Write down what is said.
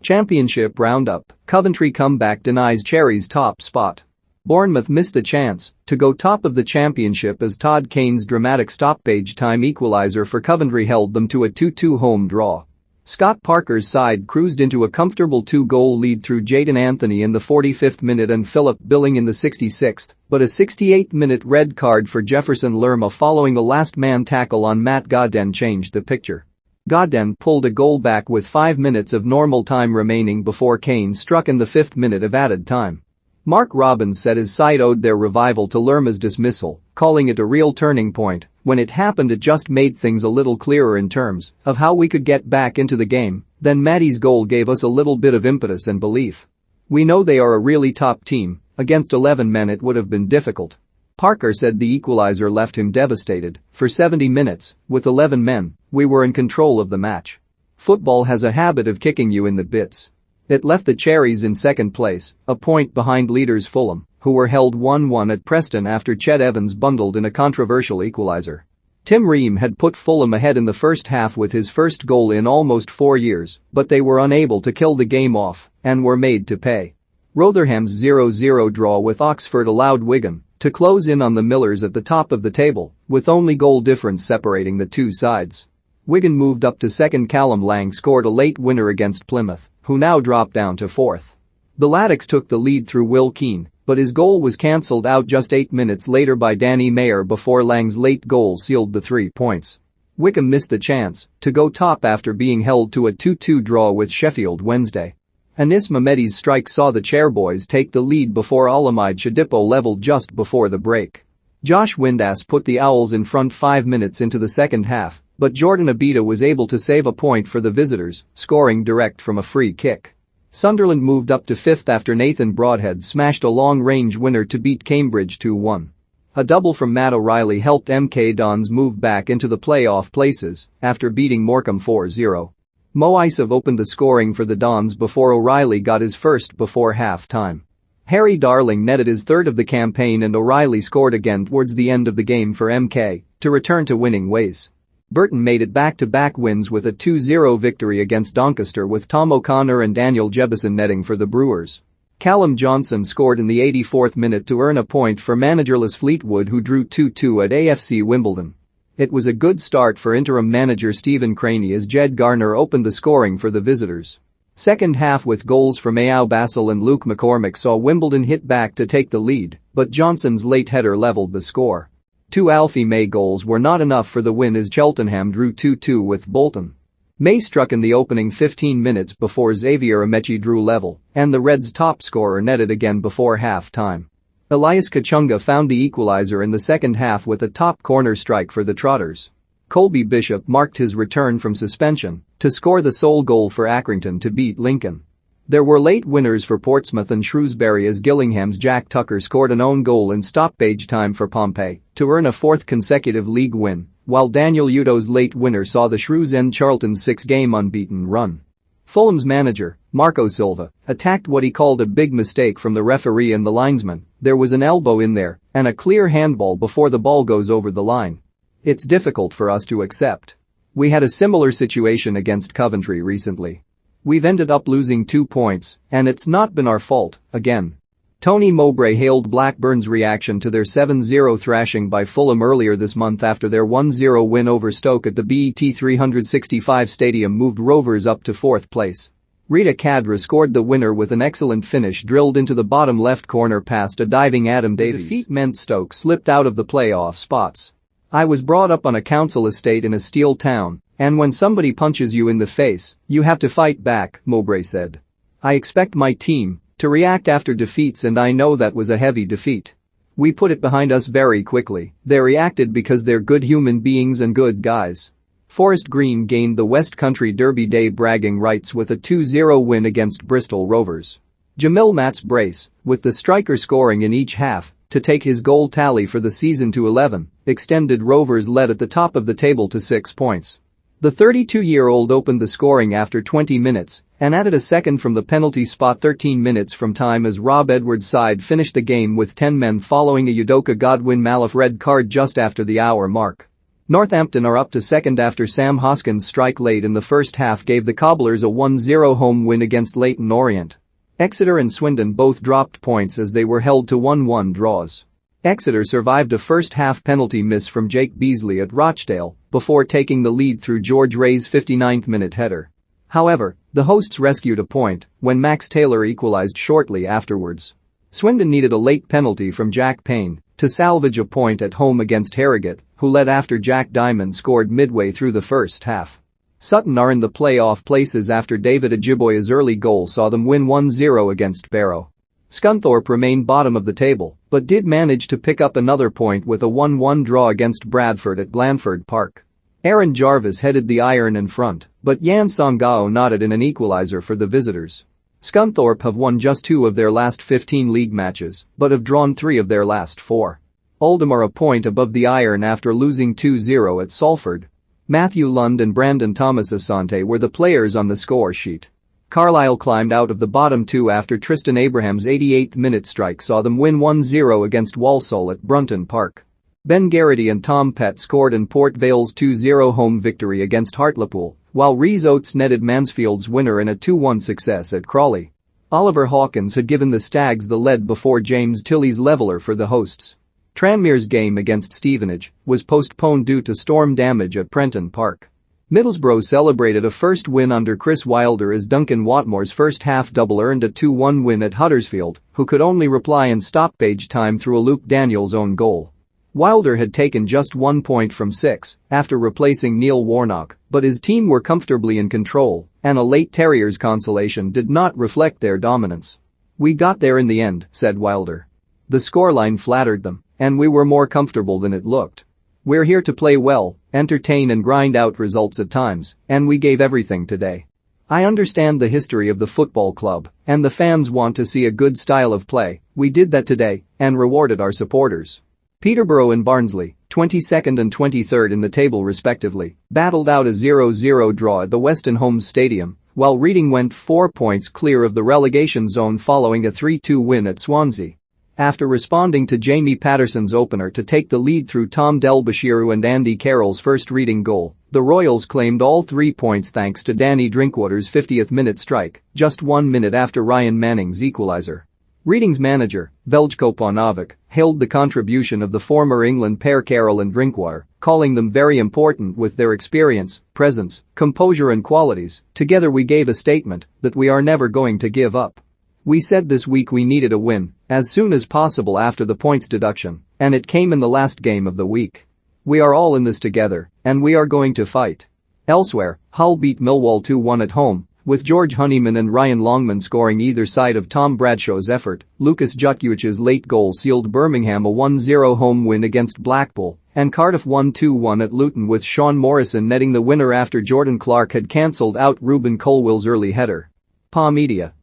Championship roundup, Coventry comeback denies Cherries top spot. Bournemouth missed a chance to go top of the championship as Todd Kane's dramatic stoppage time equaliser for Coventry held them to a 2-2 home draw. Scott Parker's side cruised into a comfortable two-goal lead through Jadon Anthony in the 45th minute and Philip Billing in the 66th, but a 68th-minute red card for Jefferson Lerma following a last-man tackle on Matt Godden changed the picture. Godden pulled a goal back with 5 minutes of normal time remaining before Kane struck in the 5th minute of added time. Mark Robbins said his side owed their revival to Lerma's dismissal, calling it a real turning point. When it happened, it just made things a little clearer in terms of how we could get back into the game. Then Matty's goal gave us a little bit of impetus and belief. We know they are a really top team. Against 11 men it would have been difficult. Parker said the equalizer left him devastated. For 70 minutes, with 11 men, we were in control of the match. Football has a habit of kicking you in the bits. It left the Cherries in second place, a point behind leaders Fulham, who were held 1-1 at Preston after Ched Evans bundled in a controversial equaliser. Tim Ream had put Fulham ahead in the first half with his first goal in almost 4 years, but they were unable to kill the game off and were made to pay. Rotherham's 0-0 draw with Oxford allowed Wigan to close in on the Millers at the top of the table, with only goal difference separating the two sides. Wigan moved up to second. Callum Lang scored a late winner against Plymouth, who now dropped down to fourth. The Laddocks took the lead through Will Keane, but his goal was cancelled out just 8 minutes later by Danny Mayer before Lang's late goal sealed the 3 points. Wycombe missed the chance to go top after being held to a 2-2 draw with Sheffield Wednesday. Anis Mehmedi's strike saw the Chairboys take the lead before Olamide Shodipo levelled just before the break. Josh Windass put the Owls in front 5 minutes into the second half, but Jordan Abita was able to save a point for the visitors, scoring direct from a free kick. Sunderland moved up to fifth after Nathan Broadhead smashed a long-range winner to beat Cambridge 2-1. A double from Matt O'Reilly helped MK Dons move back into the playoff places after beating Morecambe 4-0. Mo Isov opened the scoring for the Dons before O'Reilly got his first before half-time. Harry Darling netted his third of the campaign and O'Reilly scored again towards the end of the game for MK to return to winning ways. Burton made it back-to-back wins with a 2-0 victory against Doncaster with Tom O'Connor and Daniel Jebison netting for the Brewers. Callum Johnson scored in the 84th minute to earn a point for managerless Fleetwood, who drew 2-2 at AFC Wimbledon. It was a good start for interim manager Stephen Craney as Jed Garner opened the scoring for the visitors. Second half with goals from Ayau Basil and Luke McCormick saw Wimbledon hit back to take the lead, but Johnson's late header levelled the score. 2 Alfie May goals were not enough for the win as Cheltenham drew 2-2 with Bolton. May struck in the opening 15 minutes before Xavier Amechi drew level, and the Reds' top scorer netted again before half-time. Elias Kachunga found the equaliser in the second half with a top corner strike for the Trotters. Colby Bishop marked his return from suspension to score the sole goal for Accrington to beat Lincoln. There were late winners for Portsmouth and Shrewsbury as Gillingham's Jack Tucker scored an own goal in stoppage time for Pompey to earn a 4th consecutive league win, while Daniel Udo's late winner saw the Shrews end Charlton's 6-game unbeaten run. Fulham's manager, Marco Silva, attacked what he called a big mistake from the referee and the linesman. There was an elbow in there and a clear handball before the ball goes over the line. It's difficult for us to accept. We had a similar situation against Coventry recently. We've ended up losing 2 points, and it's not been our fault, again. Tony Mowbray hailed Blackburn's reaction to their 7-0 thrashing by Fulham earlier this month after their 1-0 win over Stoke at the BET 365 Stadium moved Rovers up to 4th place. Rita Kadra scored the winner with an excellent finish drilled into the bottom left corner past a diving Adam Davies. The defeat meant Stoke slipped out of the playoff spots. I was brought up on a council estate in a steel town, and when somebody punches you in the face, you have to fight back, Mowbray said. I expect my team to react after defeats, and I know that was a heavy defeat. We put it behind us very quickly. They reacted because they're good human beings and good guys. Forest Green gained the West Country Derby Day bragging rights with a 2-0 win against Bristol Rovers. Jamil Matt's brace, with the striker scoring in each half to take his goal tally for the season to 11, extended Rovers' lead at the top of the table to 6 points. The 32-year-old opened the scoring after 20 minutes and added a second from the penalty spot 13 minutes from time as Rob Edwards' side finished the game with 10 men following a Udoka Godwin Malif red card just after the hour mark. Northampton are up to second after Sam Hoskins' strike late in the first half gave the Cobblers a 1-0 home win against Leyton Orient. Exeter and Swindon both dropped points as they were held to 1-1 draws. Exeter survived a first-half penalty miss from Jake Beasley at Rochdale before taking the lead through George Ray's 59th-minute header. However, the hosts rescued a point when Max Taylor equalized shortly afterwards. Swindon needed a late penalty from Jack Payne to salvage a point at home against Harrogate, who led after Jack Diamond scored midway through the first half. Sutton are in the playoff places after David Ajiboye's early goal saw them win 1-0 against Barrow. Scunthorpe remained bottom of the table but did manage to pick up another point with a 1-1 draw against Bradford at Blandford Park. Aaron Jarvis headed the iron in front, but Yan Songao nodded in an equaliser for the visitors. Scunthorpe have won just 2 of their last 15 league matches but have drawn 3 of their last 4. Oldham are a point above the iron after losing 2-0 at Salford. Matthew Lund and Brandon Thomas Asante were the players on the score sheet. Carlisle climbed out of the bottom 2 after Tristan Abraham's 88th-minute strike saw them win 1-0 against Walsall at Brunton Park. Ben Garrity and Tom Pett scored in Port Vale's 2-0 home victory against Hartlepool, while Rhys Oates netted Mansfield's winner in a 2-1 success at Crawley. Oliver Hawkins had given the Stags the lead before James Tilley's leveller for the hosts. Tranmere's game against Stevenage was postponed due to storm damage at Prenton Park. Middlesbrough celebrated a first win under Chris Wilder as Duncan Watmore's first-half double earned a 2-1 win at Huddersfield, who could only reply in stoppage time through a Luke Daniels' own goal. Wilder had taken just 1 point from 6 after replacing Neil Warnock, but his team were comfortably in control, and a late Terriers consolation did not reflect their dominance. "We got there in the end," said Wilder. "The scoreline flattered them, and we were more comfortable than it looked. We're here to play well, entertain and grind out results at times, and we gave everything today. I understand the history of the football club, and the fans want to see a good style of play. We did that today and rewarded our supporters." Peterborough and Barnsley, 22nd and 23rd in the table respectively, battled out a 0-0 draw at the Weston Homes Stadium, while Reading went 4 points clear of the relegation zone following a 3-2 win at Swansea. After responding to Jamie Patterson's opener to take the lead through Tom Delbashiru and Andy Carroll's first Reading goal, the Royals claimed all 3 points thanks to Danny Drinkwater's 50th-minute strike, just 1 minute after Ryan Manning's equaliser. Reading's manager, Veljko Paunovic, hailed the contribution of the former England pair Carroll and Drinkwater, calling them very important with their experience, presence, composure and qualities. "Together we gave a statement that we are never going to give up. We said this week we needed a win as soon as possible after the points deduction, and it came in the last game of the week. We are all in this together, and we are going to fight." Elsewhere, Hull beat Millwall 2-1 at home, with George Honeyman and Ryan Longman scoring either side of Tom Bradshaw's effort. Lucas Jutkiewicz' late goal sealed Birmingham a 1-0 home win against Blackpool, and Cardiff won 2-1 at Luton with Sean Morrison netting the winner after Jordan Clark had cancelled out Ruben Colwill's early header. PA Media.